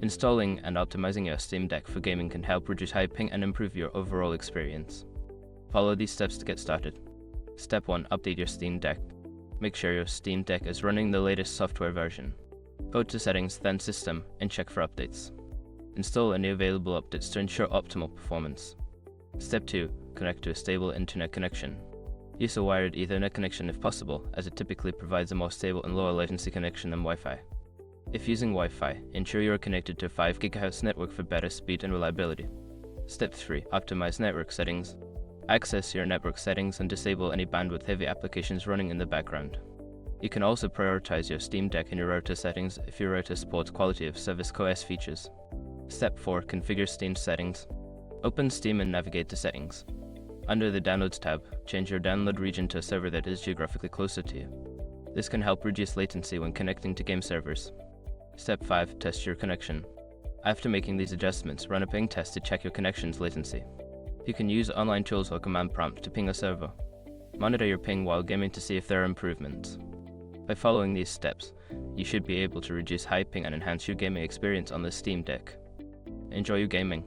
Installing and optimizing your Steam Deck for gaming can help reduce high ping and improve your overall experience. Follow these steps to get started. Step 1. Update your Steam Deck. Make sure your Steam Deck is running the latest software version. Go to Settings, then System, and check for updates. Install any available updates to ensure optimal performance. Step 2. Connect to a stable internet connection. Use a wired Ethernet connection if possible, as it typically provides a more stable and lower latency connection than Wi-Fi. If using Wi-Fi, ensure you are connected to a 5 GHz network for better speed and reliability. Step 3. Optimize network settings. Access your network settings and disable any bandwidth-heavy applications running in the background. You can also prioritize your Steam Deck in your router settings if your router supports quality of service OS features. Step 4. Configure Steam settings. Open Steam and navigate to Settings. Under the Downloads tab, change your download region to a server that is geographically closer to you. This can help reduce latency when connecting to game servers. Step 5. Test your connection. After making these adjustments, run a ping test to check your connection's latency. You can use online tools or command prompt to ping a server. Monitor your ping while gaming to see if there are improvements. By following these steps, you should be able to reduce high ping and enhance your gaming experience on the Steam Deck. Enjoy your gaming.